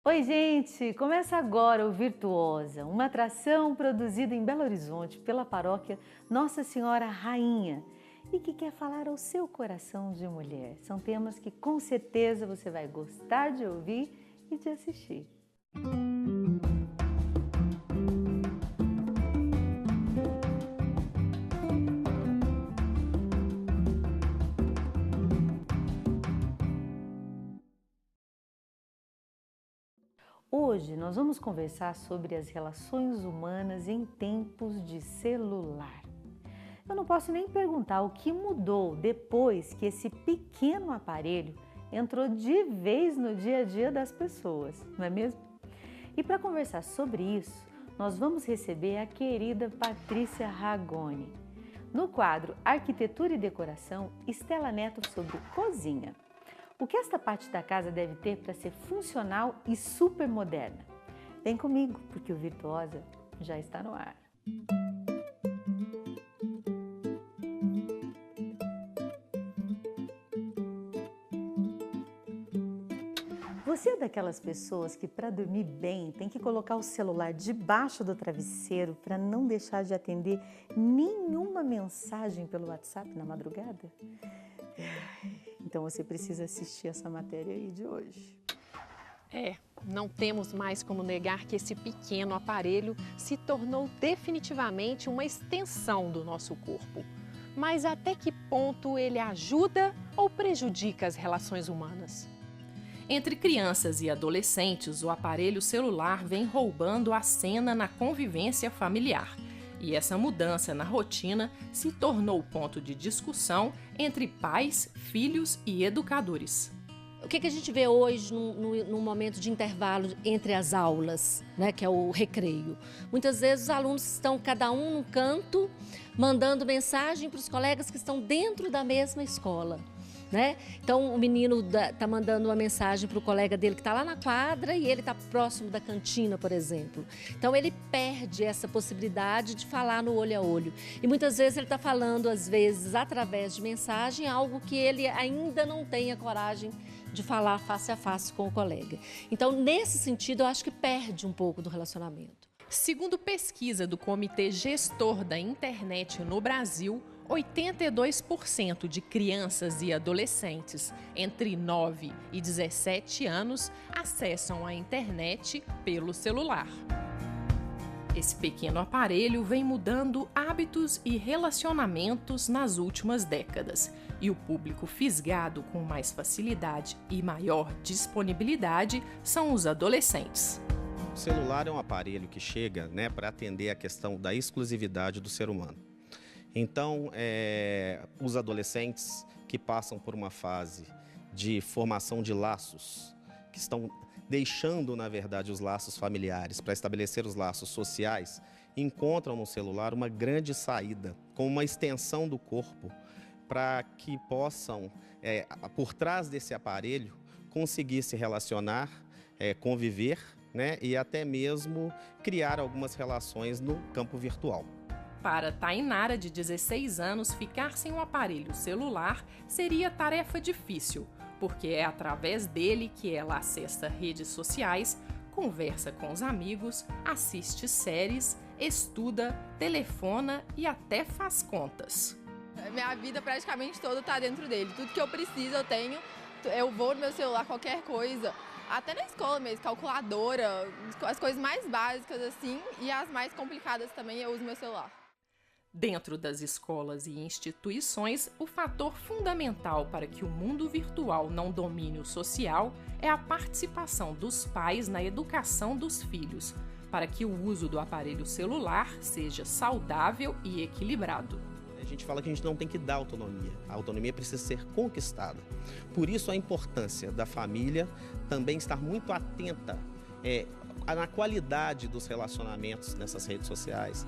Oi, gente! Começa agora o Virtuosa, uma atração produzida em Belo Horizonte pela paróquia Nossa Senhora Rainha e que quer falar ao seu coração de mulher. São temas que com certeza você vai gostar de ouvir e de assistir. Hoje nós vamos conversar sobre as relações humanas em tempos de celular. Eu não posso nem perguntar o que mudou depois que esse pequeno aparelho entrou de vez no dia a dia das pessoas, não é mesmo? E para conversar sobre isso, nós vamos receber a querida Patrícia Ragone. No quadro Arquitetura e Decoração, Estela Neto sobre cozinha. O que esta parte da casa deve ter para ser funcional e super moderna? Vem comigo, porque o Virtuosa já está no ar. Você é daquelas pessoas que para dormir bem tem que colocar o celular debaixo do travesseiro para não deixar de atender nenhuma mensagem pelo WhatsApp na madrugada? Então você precisa assistir essa matéria aí de hoje. Não temos mais como negar que esse pequeno aparelho se tornou definitivamente uma extensão do nosso corpo. Mas até que ponto ele ajuda ou prejudica as relações humanas? Entre crianças e adolescentes, o aparelho celular vem roubando a cena na convivência familiar. E essa mudança na rotina se tornou ponto de discussão entre pais, filhos e educadores. O que a gente vê hoje num momento de intervalo entre as aulas, né, que é o recreio? Muitas vezes os alunos estão cada um num canto, mandando mensagem para os colegas que estão dentro da mesma escola. Né? Então o menino está mandando uma mensagem para o colega dele que está lá na quadra e ele está próximo da cantina, por exemplo. Então ele perde essa possibilidade de falar no olho a olho. E muitas vezes ele está falando, às vezes, através de mensagem, algo que ele ainda não tem a coragem de falar face a face com o colega. Então, nesse sentido, eu acho que perde um pouco do relacionamento. Segundo pesquisa do Comitê Gestor da Internet no Brasil, 82% de crianças e adolescentes entre 9 e 17 anos acessam a internet pelo celular. Esse pequeno aparelho vem mudando hábitos e relacionamentos nas últimas décadas, e o público fisgado com mais facilidade e maior disponibilidade são os adolescentes. O celular é um aparelho que chega, para atender a questão da exclusividade do ser humano. Então, os adolescentes que passam por uma fase de formação de laços, que estão deixando, na verdade, os laços familiares para estabelecer os laços sociais, encontram no celular uma grande saída, com uma extensão do corpo, para que possam, por trás desse aparelho, conseguir se relacionar, conviver, e até mesmo criar algumas relações no campo virtual. Para Tainara, de 16 anos, ficar sem um aparelho celular seria tarefa difícil, porque é através dele que ela acessa redes sociais, conversa com os amigos, assiste séries, estuda, telefona e até faz contas. Minha vida praticamente toda está dentro dele. Tudo que eu preciso eu tenho, eu vou no meu celular, qualquer coisa. Até na escola mesmo, calculadora, as coisas mais básicas assim e as mais complicadas também eu uso meu celular. Dentro das escolas e instituições, o fator fundamental para que o mundo virtual não domine o social é a participação dos pais na educação dos filhos, para que o uso do aparelho celular seja saudável e equilibrado. A gente fala que a gente não tem que dar autonomia, a autonomia precisa ser conquistada. Por isso a importância da família também estar muito atenta na qualidade dos relacionamentos nessas redes sociais,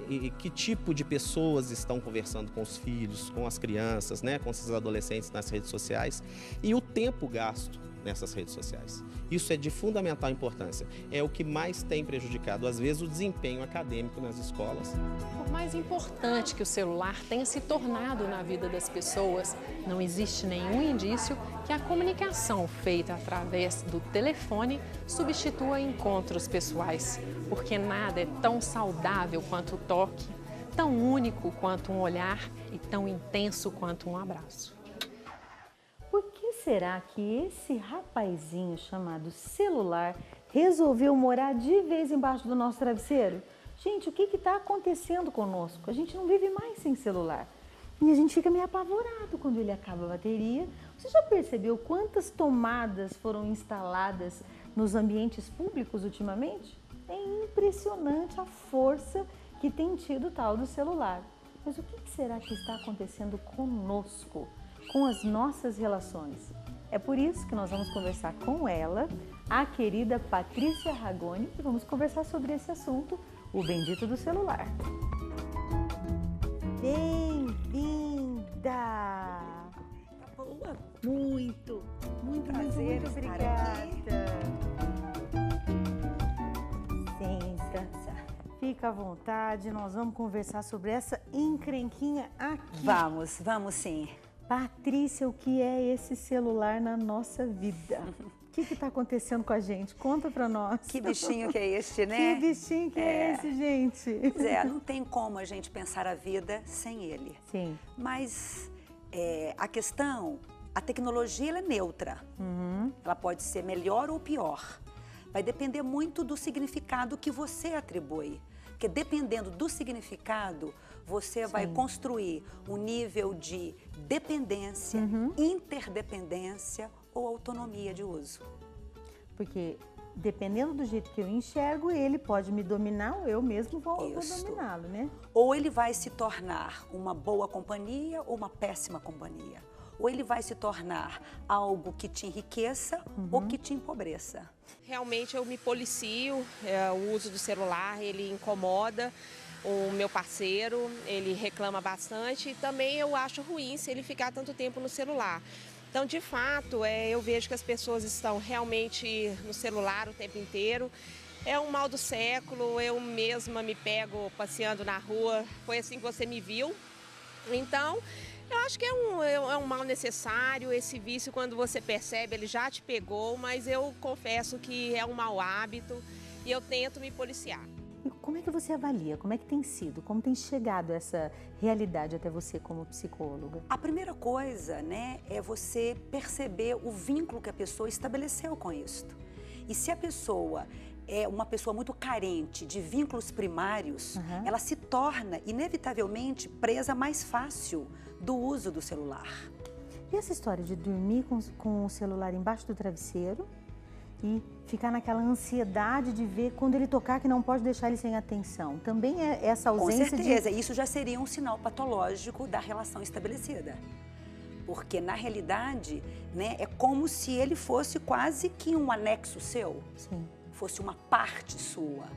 e que tipo de pessoas estão conversando com os filhos, com as crianças, com esses adolescentes nas redes sociais, e o tempo gasto nessas redes sociais. Isso é de fundamental importância. É o que mais tem prejudicado, às vezes, o desempenho acadêmico nas escolas. Por mais importante que o celular tenha se tornado na vida das pessoas, não existe nenhum indício que a comunicação feita através do telefone substitua encontros pessoais, porque nada é tão saudável quanto o toque, tão único quanto um olhar e tão intenso quanto um abraço. Por que será que esse rapazinho chamado celular resolveu morar de vez embaixo do nosso travesseiro? Gente, o que está acontecendo conosco? A gente não vive mais sem celular. E a gente fica meio apavorado quando ele acaba a bateria. Você já percebeu quantas tomadas foram instaladas nos ambientes públicos ultimamente? É impressionante a força que tem tido o tal do celular. Mas o que será que está acontecendo conosco, com as nossas relações? É por isso que nós vamos conversar com ela, a querida Patrícia Ragone, e vamos conversar sobre esse assunto, o bendito do celular. Bem-vinda! Tá boa? Muito Prazer muito estar obrigada. Senta, fica à vontade, nós vamos conversar sobre essa encrenquinha aqui. Vamos sim. Patrícia, o que é esse celular na nossa vida? O que está acontecendo com a gente? Conta para nós. Que bichinho que é este, né? Que bichinho que é esse, gente? Pois é, não tem como a gente pensar a vida sem ele. Sim. Mas a questão, a tecnologia ela é neutra. Ela pode ser melhor ou pior. Vai depender muito do significado que você atribui. Porque dependendo do significado, você vai construir um nível de dependência, interdependência ou autonomia de uso. Porque dependendo do jeito que eu enxergo, ele pode me dominar ou eu mesmo vou dominá-lo, né? Ou ele vai se tornar uma boa companhia ou uma péssima companhia. Ou ele vai se tornar algo que te enriqueça ou que te empobreça. Realmente eu me policio, o uso do celular, ele incomoda o meu parceiro, ele reclama bastante e também eu acho ruim se ele ficar tanto tempo no celular. Então, de fato, eu vejo que as pessoas estão realmente no celular o tempo inteiro. É um mal do século, eu mesma me pego passeando na rua, foi assim que você me viu. Então, eu acho que é um mal necessário, esse vício quando você percebe, ele já te pegou, mas eu confesso que é um mau hábito e eu tento me policiar. E como é que você avalia? Como é que tem sido? Como tem chegado essa realidade até você como psicóloga? A primeira coisa, né, é você perceber o vínculo que a pessoa estabeleceu com isto. E se a pessoa é uma pessoa muito carente de vínculos primários, ela se torna, inevitavelmente, presa mais fácil do uso do celular. E essa história de dormir com o celular embaixo do travesseiro e ficar naquela ansiedade de ver quando ele tocar que não pode deixar ele sem atenção? Também é essa ausência Com certeza, isso já seria um sinal patológico da relação estabelecida. Porque, na realidade, né, é como se ele fosse quase que um anexo seu. Sim. Fosse uma parte sua,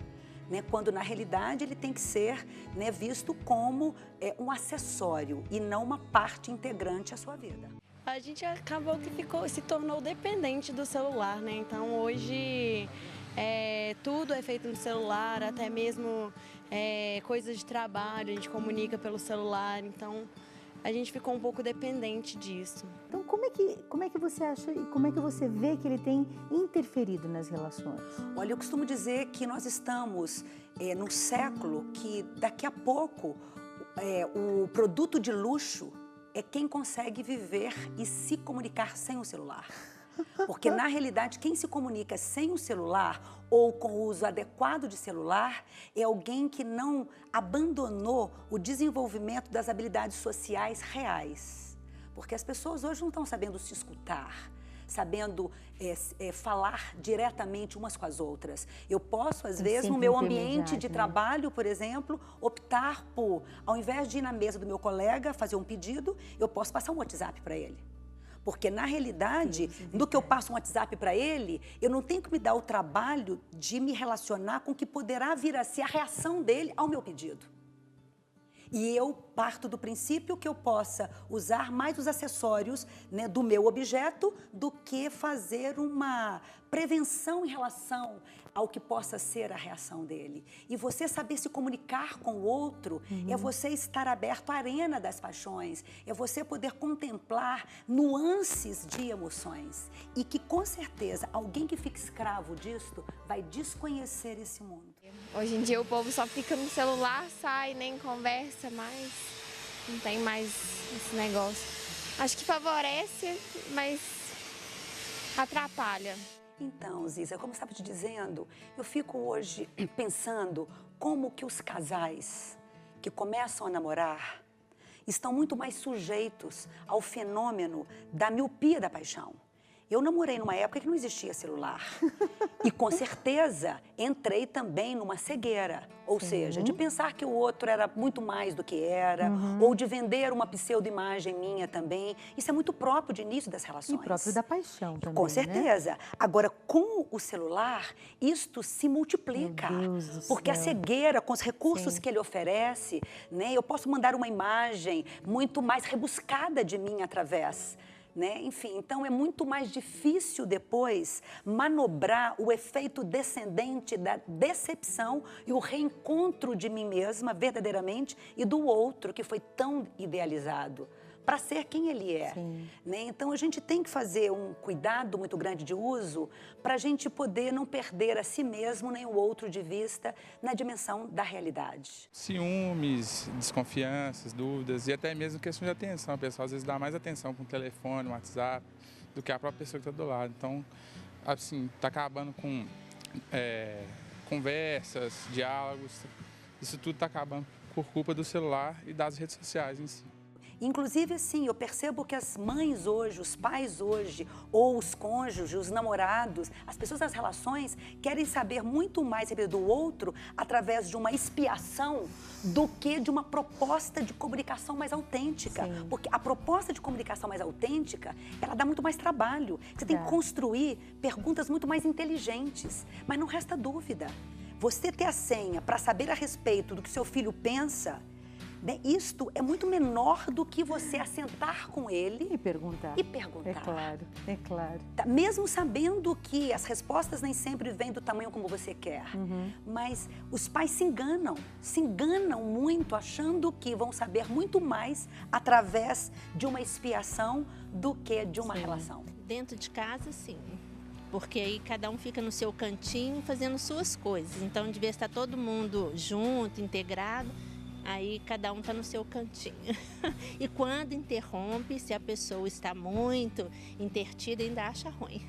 né? Quando na realidade ele tem que ser, né, visto como um acessório e não uma parte integrante à sua vida. A gente acabou que se tornou dependente do celular, né? Então hoje tudo é feito no celular, até mesmo coisas de trabalho, a gente comunica pelo celular, então a gente ficou um pouco dependente disso. Então, como é que você acha e como é que você vê que ele tem interferido nas relações? Olha, eu costumo dizer que nós estamos num século que daqui a pouco o produto de luxo é quem consegue viver e se comunicar sem o celular. Porque, na realidade, quem se comunica sem o celular ou com o uso adequado de celular é alguém que não abandonou o desenvolvimento das habilidades sociais reais. Porque as pessoas hoje não estão sabendo se escutar, sabendo falar diretamente umas com as outras. Eu posso, às vezes, no meu ambiente de trabalho, por exemplo, optar por, ao invés de ir na mesa do meu colega fazer um pedido, eu posso passar um WhatsApp para ele. Porque, na realidade, do que eu passo um WhatsApp para ele, eu não tenho que me dar o trabalho de me relacionar com o que poderá vir a ser a reação dele ao meu pedido. E eu parto do princípio que eu possa usar mais os acessórios, né, do meu objeto do que fazer uma prevenção em relação ao que possa ser a reação dele. E você saber se comunicar com o outro é você estar aberto à arena das paixões, é você poder contemplar nuances de emoções. E que, com certeza, alguém que fica escravo disto vai desconhecer esse mundo. Hoje em dia o povo só fica no celular, sai, nem conversa mais, não tem mais esse negócio. Acho que favorece, mas atrapalha. Então, Ziza, como eu estava te dizendo, eu fico hoje pensando como que os casais que começam a namorar estão muito mais sujeitos ao fenômeno da miopia da paixão. Eu namorei numa época que não existia celular. E, com certeza, entrei também numa cegueira. Ou seja, de pensar que o outro era muito mais do que era, ou de vender uma pseudo-imagem minha também. Isso é muito próprio de início das relações. E próprio da paixão também, com certeza. Né? Agora, com o celular, isto se multiplica. Meu Deus do porque céu. a cegueira, com os recursos que ele oferece, né, eu posso mandar uma imagem muito mais rebuscada de mim através. Né? Enfim, então é muito mais difícil depois manobrar o efeito descendente da decepção e o reencontro de mim mesma verdadeiramente e do outro que foi tão idealizado para ser quem ele é. Né? Então a gente tem que fazer um cuidado muito grande de uso para a gente poder não perder a si mesmo nem o outro de vista na dimensão da realidade. Ciúmes, desconfianças, dúvidas e até mesmo questão de atenção. O pessoal às vezes dá mais atenção com o telefone, o WhatsApp, do que a própria pessoa que está do lado. Então, assim, está acabando com conversas, diálogos. Isso tudo está acabando por culpa do celular e das redes sociais em si. Inclusive, assim, eu percebo que as mães hoje, os pais hoje, ou os cônjuges, os namorados, as pessoas das relações querem saber muito mais do outro através de uma expiação do que de uma proposta de comunicação mais autêntica. Porque a proposta de comunicação mais autêntica, ela dá muito mais trabalho. Você tem que construir perguntas muito mais inteligentes, mas não resta dúvida. Você ter a senha para saber a respeito do que seu filho pensa, né? Isto é muito menor do que você assentar com ele e perguntar. É claro, é claro. Mesmo sabendo que as respostas nem sempre vêm do tamanho como você quer. Mas os pais se enganam muito achando que vão saber muito mais através de uma expiação do que de uma relação. Dentro de casa, sim. Porque aí cada um fica no seu cantinho fazendo suas coisas. Então devia estar todo mundo junto, integrado. Aí cada um está no seu cantinho. E quando interrompe, se a pessoa está muito intertida, ainda acha ruim.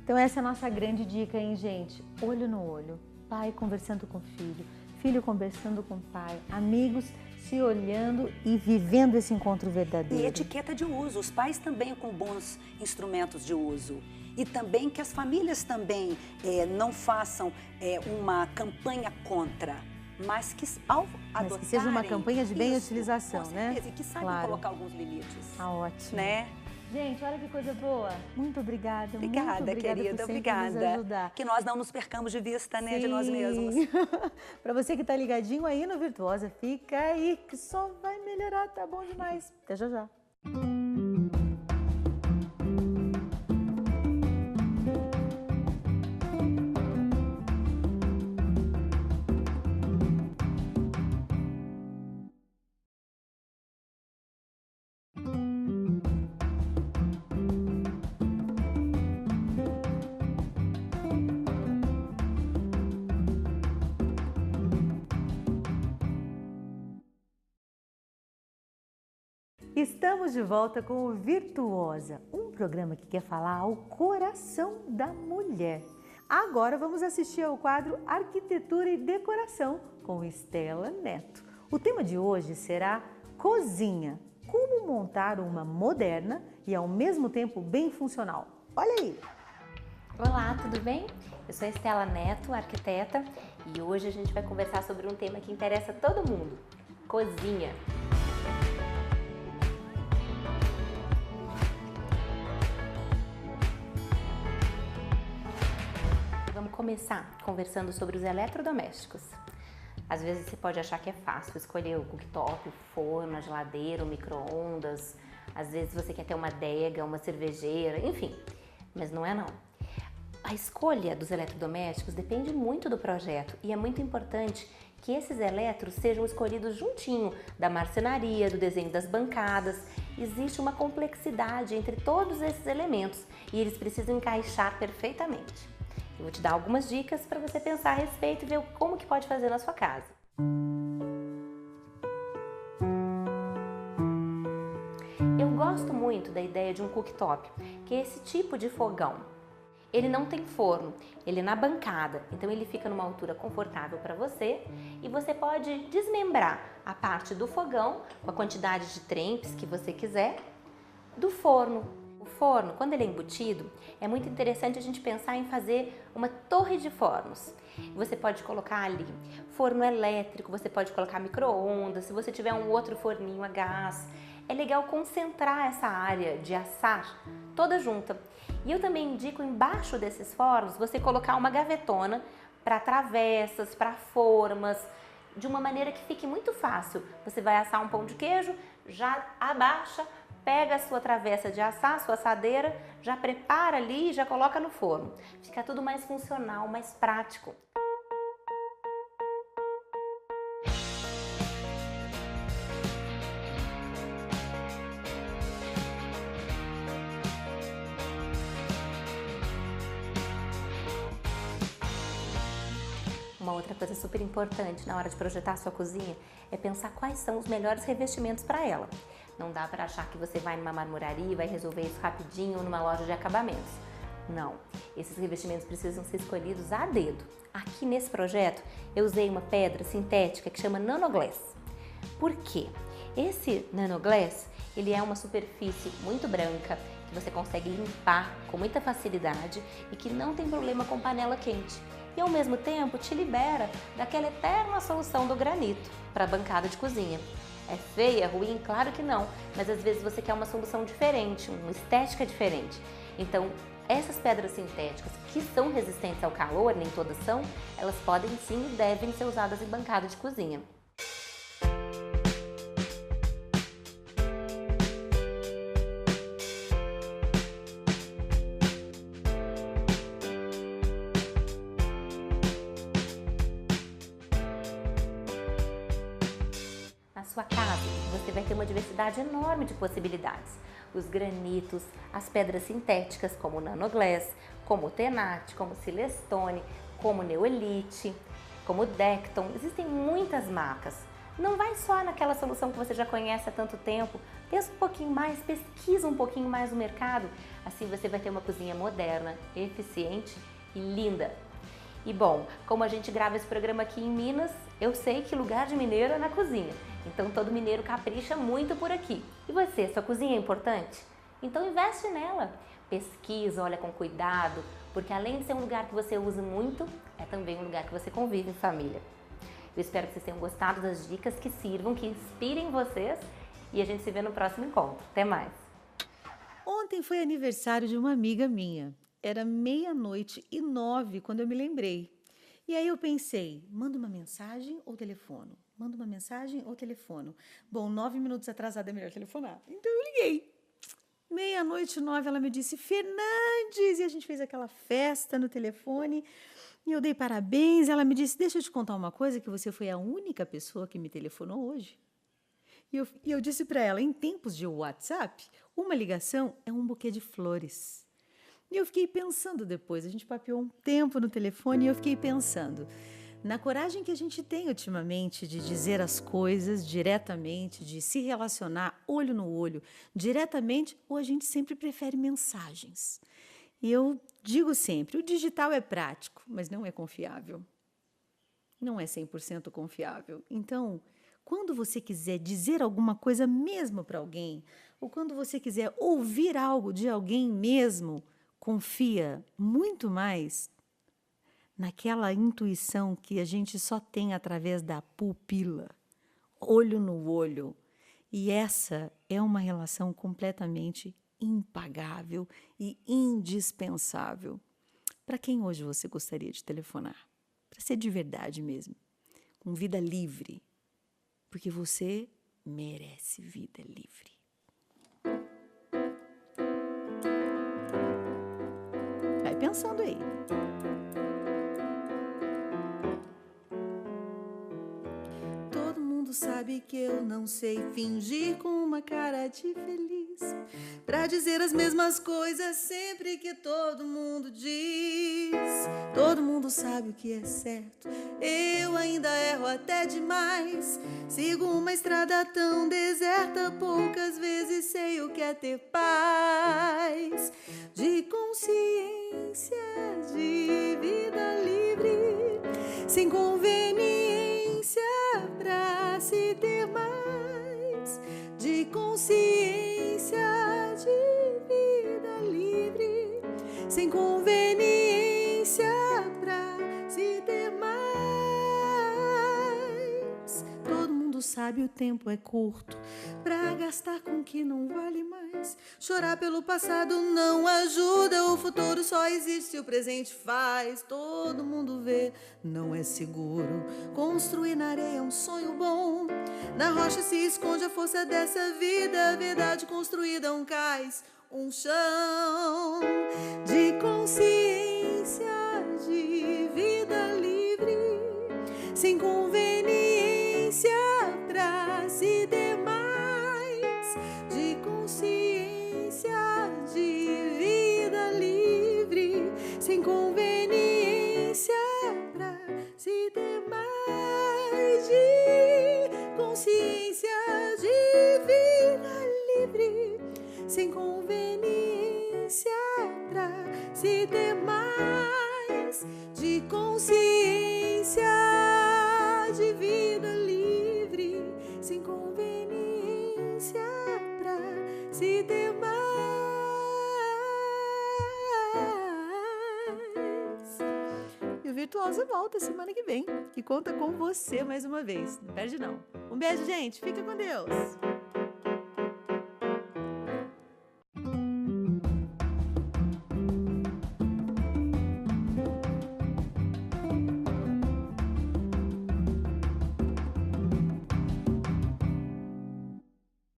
Então essa é a nossa grande dica, hein, gente? Olho no olho. Pai conversando com filho, filho conversando com pai, amigos se olhando e vivendo esse encontro verdadeiro. E etiqueta de uso, os pais também com bons instrumentos de uso. E também que as famílias também não façam uma campanha contra, mas que ao adotarem... Mas que seja uma campanha de bem-utilização, né? E que saibam colocar alguns limites. Ótimo. Né? Gente, olha que coisa boa. Muito obrigada. Obrigada, muito obrigada querida. por Obrigada. nos ajudar. Que nós não nos percamos de vista, né, de nós mesmos. Para você que está ligadinho aí no Virtuosa, fica aí que só vai melhorar, tá bom demais. Até já já. Estamos de volta com o Virtuosa, um programa que quer falar ao coração da mulher. Agora vamos assistir ao quadro Arquitetura e Decoração com Estela Neto. O tema de hoje será cozinha. Como montar uma moderna e ao mesmo tempo bem funcional. Olha aí! Olá, tudo bem? Eu sou Estela Neto, arquiteta, e hoje a gente vai conversar sobre um tema que interessa a todo mundo, cozinha. Vamos começar conversando sobre os eletrodomésticos. Às vezes você pode achar que é fácil escolher o cooktop, o forno, a geladeira, o micro-ondas. Às vezes você quer ter uma adega, uma cervejeira, enfim, mas não é não. A escolha dos eletrodomésticos depende muito do projeto e é muito importante que esses eletros sejam escolhidos juntinho da marcenaria, do desenho das bancadas. Existe uma complexidade entre todos esses elementos e eles precisam encaixar perfeitamente. Eu vou te dar algumas dicas para você pensar a respeito e ver como que pode fazer na sua casa. Eu gosto muito da ideia de um cooktop, que é esse tipo de fogão. Ele não tem forno, ele é na bancada, então ele fica numa altura confortável para você e você pode desmembrar a parte do fogão com a quantidade de trempes que você quiser do forno. O forno, quando ele é embutido, é muito interessante a gente pensar em fazer uma torre de fornos. Você pode colocar ali forno elétrico, você pode colocar micro-ondas, se você tiver um outro forninho a gás. É legal concentrar essa área de assar toda junta. E eu também indico embaixo desses fornos você colocar uma gavetona para travessas, para formas, de uma maneira que fique muito fácil. Você vai assar um pão de queijo, já abaixa, pega a sua travessa de assar, sua assadeira, já prepara ali e já coloca no forno. Fica tudo mais funcional, mais prático. Uma outra coisa super importante na hora de projetar a sua cozinha é pensar quais são os melhores revestimentos para ela. Não dá para achar que você vai numa marmoraria e vai resolver isso rapidinho numa loja de acabamentos. Não, esses revestimentos precisam ser escolhidos a dedo. Aqui nesse projeto eu usei uma pedra sintética que chama Nanoglass. Por quê? Esse Nanoglass, ele é uma superfície muito branca, que você consegue limpar com muita facilidade e que não tem problema com panela quente. E ao mesmo tempo te libera daquela eterna solução do granito para a bancada de cozinha. É feia, é ruim? Claro que não, mas às vezes você quer uma solução diferente, uma estética diferente. Então, essas pedras sintéticas que são resistentes ao calor, nem todas são, elas podem sim e devem ser usadas em bancada de cozinha. Na sua casa, você vai ter uma diversidade enorme de possibilidades. Os granitos, as pedras sintéticas como o Nanoglass, como o Tenat, como o Silestone, como o Neolite, como o Decton. Existem muitas marcas. Não vai só naquela solução que você já conhece há tanto tempo. Pensa um pouquinho mais, pesquisa um pouquinho mais o mercado. Assim você vai ter uma cozinha moderna, eficiente e linda. E bom, como a gente grava esse programa aqui em Minas, eu sei que lugar de mineiro é na cozinha. Então todo mineiro capricha muito por aqui. E você, sua cozinha é importante? Então investe nela. Pesquisa, olha com cuidado, porque além de ser um lugar que você usa muito, é também um lugar que você convive em família. Eu espero que vocês tenham gostado das dicas que sirvam, que inspirem vocês e a gente se vê no próximo encontro. Até mais! Ontem foi aniversário de uma amiga minha. Era 00:09 quando eu me lembrei. E aí eu pensei, manda uma mensagem ou telefono? Manda uma mensagem ou telefono? Bom, 9 minutos atrasada é melhor telefonar. Então eu liguei. 00:09 ela me disse, Fernandes! E a gente fez aquela festa no telefone. E eu dei parabéns. Ela me disse, deixa eu te contar uma coisa, que você foi a única pessoa que me telefonou hoje. E eu disse para ela, em tempos de WhatsApp, uma ligação é um buquê de flores. E eu fiquei pensando depois, a gente papeou um tempo no telefone e eu fiquei pensando na coragem que a gente tem ultimamente de dizer as coisas diretamente, de se relacionar olho no olho diretamente, ou a gente sempre prefere mensagens. E eu digo sempre, o digital é prático, mas não é confiável. Não é 100% confiável. Então, quando você quiser dizer alguma coisa mesmo para alguém, ou quando você quiser ouvir algo de alguém mesmo, confia muito mais naquela intuição que a gente só tem através da pupila, olho no olho. E essa é uma relação completamente impagável e indispensável. Para quem hoje você gostaria de telefonar? Para ser de verdade mesmo. com vida livre, porque você merece vida livre. Vai pensando aí. Todo mundo sabe que eu não sei fingir com uma cara de feliz, pra dizer as mesmas coisas sempre que todo mundo diz. Todo mundo sabe o que é certo, eu ainda erro até demais. Sigo uma estrada tão deserta, poucas vezes sei o que é ter paz. De consciência, de vida livre, sem conveniência pra se ter mais. De consciência, de vida livre, sem conveniência pra se ter mais. Todo mundo sabe o tempo é curto pra gastar com o que não vale mais. Chorar pelo passado não ajuda, o futuro só existe se o presente faz. Todo mundo vê, não é seguro. Construir na areia é um sonho bom, na rocha se esconde a força dessa vida. A verdade construída é um cais, um chão. De consciência, de vida livre, sem conveniência pra se ter mais. De consciência, de vida livre, sem conveniência pra se ter mais. De consciência, de vida livre, sem conveniência pra se ter mais. De consciência, de vida livre, sem conveniência pra se ter mais. E o Virtuosa volta semana que vem, que conta com você mais uma vez. Não perde não. Um beijo, gente. Fica com Deus.